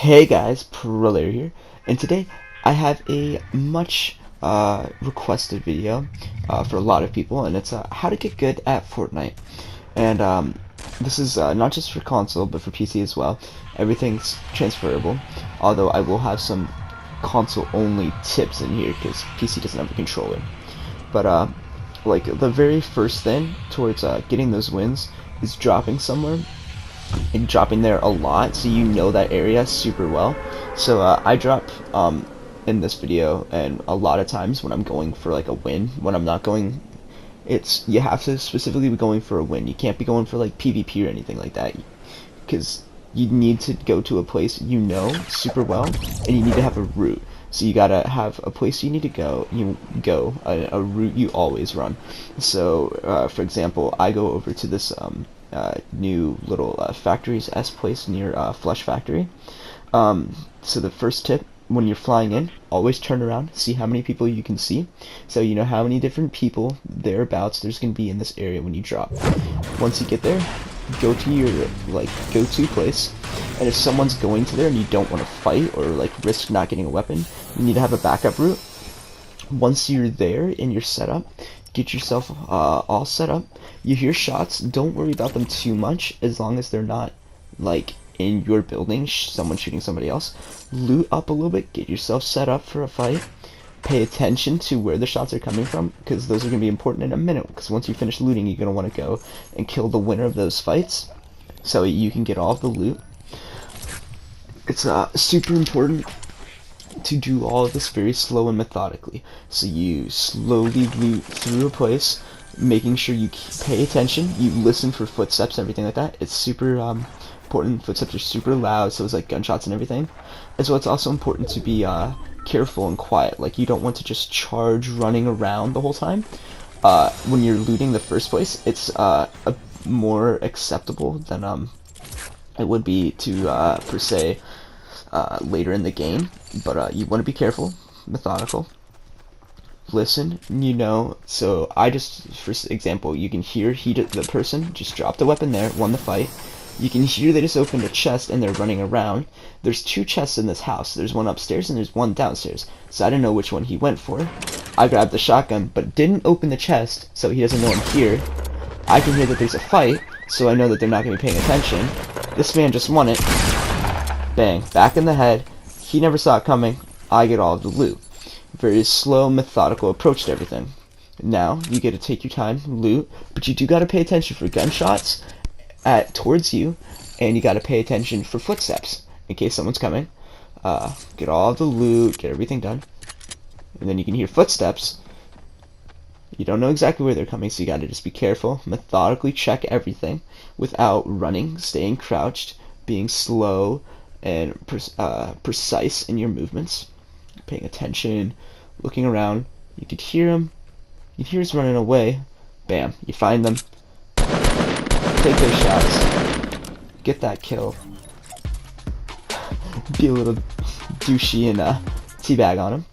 Hey guys, Prolayer here, and today I have a much requested video for a lot of people, and it's how to get good at Fortnite. And this is not just for console, but for PC as well. Everything's transferable, although I will have some console-only tips in here because PC doesn't have a controller. But like the very first thing towards getting those wins is dropping somewhere and dropping there a lot, so you know that area super well. So I drop in this video, and a lot of times when I'm going for like a win, when I'm not going, it's you have to specifically be going for a win. You can't be going for like PvP or anything like that, because you need to go to a place you know super well, and you need to have a route. So you gotta have a place you need to go. A route you always run. So for example, I go over to this new little factories S place near Flush Factory. So the first tip, when you're flying in, always turn around, see how many people you can see, so you know how many different people thereabouts there's gonna be in this area when you drop. Once you get there, go to your like go-to place, and if someone's going to there and you don't want to fight or like risk not getting a weapon, you need to have a backup route. Once you're there and you're set up, get yourself all set up. You hear shots, don't worry about them too much as long as they're not like in your building, someone shooting somebody else. Loot up a little bit, get yourself set up for a fight. Pay attention to where the shots are coming from, because those are going to be important in a minute, because once you finish looting, you're going to want to go and kill the winner of those fights so you can get all of the loot. It's super important to do all of this very slow and methodically. So you slowly loot through a place, making sure you pay attention, you listen for footsteps and everything like that. It's super important. Footsteps are super loud, so it's like gunshots and everything. As well, it's also important to be careful and quiet. Like, you don't want to just charge running around the whole time. When you're looting the first place, it's more acceptable than it would be to per se later in the game. But you want to be careful, methodical. Listen, you know. So I just, for example, you can hear the person just dropped the weapon there, won the fight. You can hear they just opened a chest and they're running around. There's two chests in this house. There's one upstairs and there's one downstairs. So I don't know which one he went for. I grabbed the shotgun, but didn't open the chest, so he doesn't know I'm here. I can hear that there's a fight, so I know that they're not going to be paying attention. This man just won it. Bang. Back in the head. He never saw it coming. I get all of the loot. Very slow, methodical approach to everything. Now, you get to take your time, loot, but you do got to pay attention for gunshots towards you, and you got to pay attention for footsteps in case someone's coming. Get all of the loot, get everything done, and then you can hear footsteps. You don't know exactly where they're coming, so you got to just be careful, methodically check everything without running, staying crouched, being slow and precise in your movements, paying attention, looking around. You could hear him. You hear us running away. Bam! You find them. Take those shots. Get that kill. Be a little douchey and teabag on him,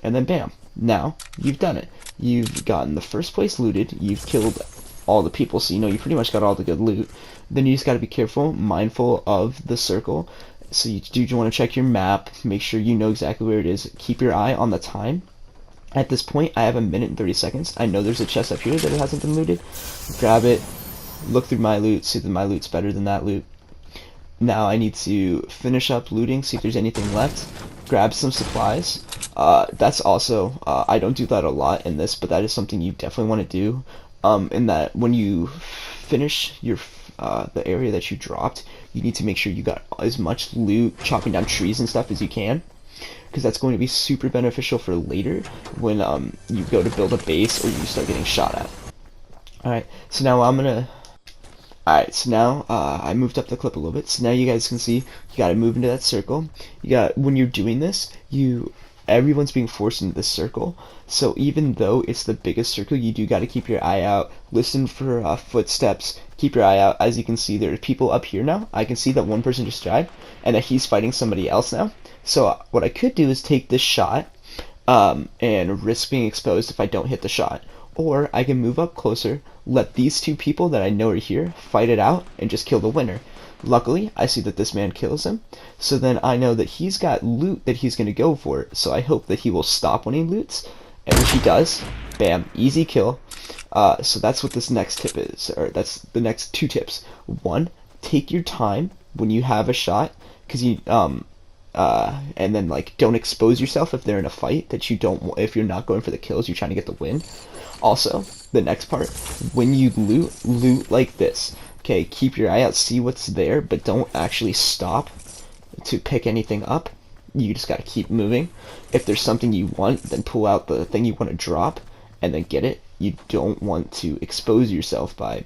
and then bam! Now you've done it. You've gotten the first place looted. You've killed all the people, so you know you pretty much got all the good loot. Then you just got to be careful, mindful of the circle. So you do want to check your map, make sure you know exactly where it is. Keep your eye on the time. At this point, I have 1 minute and 30 seconds. I know there's a chest up here that it hasn't been looted. Grab it, look through my loot, see that my loot's better than that loot. Now I need to finish up looting, see if there's anything left. Grab some supplies. That's also, I don't do that a lot in this, but that is something you definitely want to do. In that when you finish your the area that you dropped, you need to make sure you got as much loot, chopping down trees and stuff as you can, because that's going to be super beneficial for later when you go to build a base or you start getting shot at. Alright, so now I moved up the clip a little bit, so now you guys can see you gotta move into that circle. When you're doing this, everyone's being forced into this circle, so even though it's the biggest circle, you do gotta keep your eye out, listen for footsteps, keep your eye out. As you can see, there are people up here now. I can see that one person just died, and that he's fighting somebody else now. So what I could do is take this shot, and risk being exposed if I don't hit the shot. Or I can move up closer, let these two people that I know are here fight it out, and just kill the winner. Luckily, I see that this man kills him, so then I know that he's got loot that he's going to go for, so I hope that he will stop when he loots, and which he does. Bam, easy kill. So that's what this next tip is, or that's the next two tips. One, take your time when you have a shot, because and then like don't expose yourself if they're in a fight that you don't. If you're not going for the kills, you're trying to get the win. Also, the next part, when you loot like this. Okay, keep your eye out, see what's there, but don't actually stop to pick anything up. You just gotta keep moving. If there's something you want, then pull out the thing you want to drop and then get it. You don't want to expose yourself by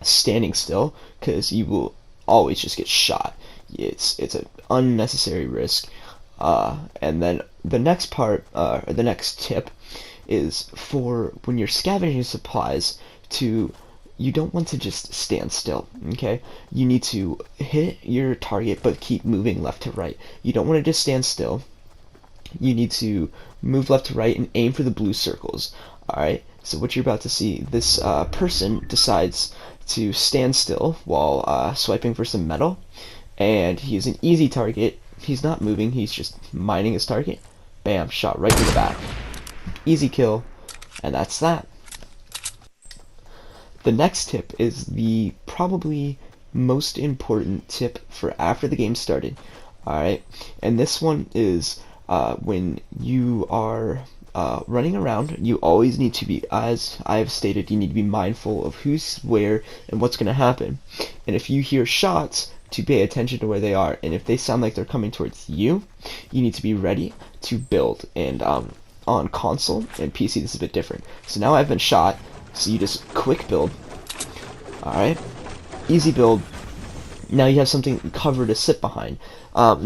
standing still, because you will always just get shot. It's an unnecessary risk. And then the next part, or the next tip, is for when you're scavenging supplies to you don't want to just stand still, okay? You need to hit your target but keep moving left to right. You don't want to just stand still. You need to move left to right and aim for the blue circles. Alright, so what you're about to see, this person decides to stand still while swiping for some metal, and he's an easy target. He's not moving, he's just mining his target. Bam, shot right in the back. Easy kill, and that's that. The next tip is the probably most important tip for after the game started. Alright, and this one is when you are running around, you always need to be, as I have stated, you need to be mindful of who's where and what's going to happen. And if you hear shots, to pay attention to where they are, and if they sound like they're coming towards you, you need to be ready to build. And on console and PC, this is a bit different. So now I've been shot, so you just quick build. Alright, easy build. Now you have something cover to sit behind.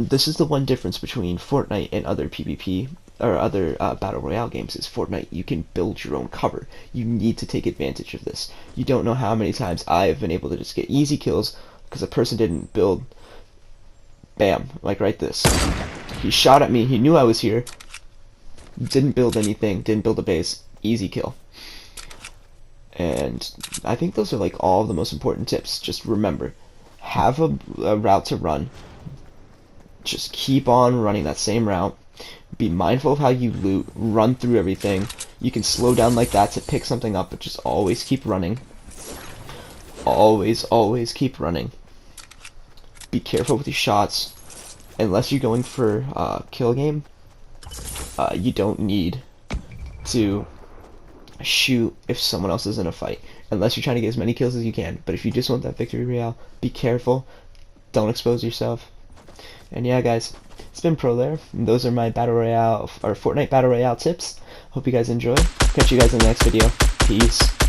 This is the one difference between Fortnite and other PvP or other Battle Royale games is Fortnite, you can build your own cover. You need to take advantage of this. You don't know how many times I have been able to just get easy kills because a person didn't build. Bam, like right this. He shot at me, he knew I was here, didn't build anything, didn't build a base, easy kill. And I think those are like all of the most important tips. Just remember, have a route to run. Just keep on running that same route. Be mindful of how you loot. Run through everything. You can slow down like that to pick something up, but just always keep running. Always keep running. Be careful with your shots. Unless you're going for kill game, you don't need to shoot if someone else is in a fight, unless you're trying to get as many kills as you can. But if you just want that victory royale, be careful, don't expose yourself. And yeah guys, it's been Pro there, and those are my Battle Royale or Fortnite Battle Royale tips. Hope you guys enjoy. Catch you guys in the next video. Peace.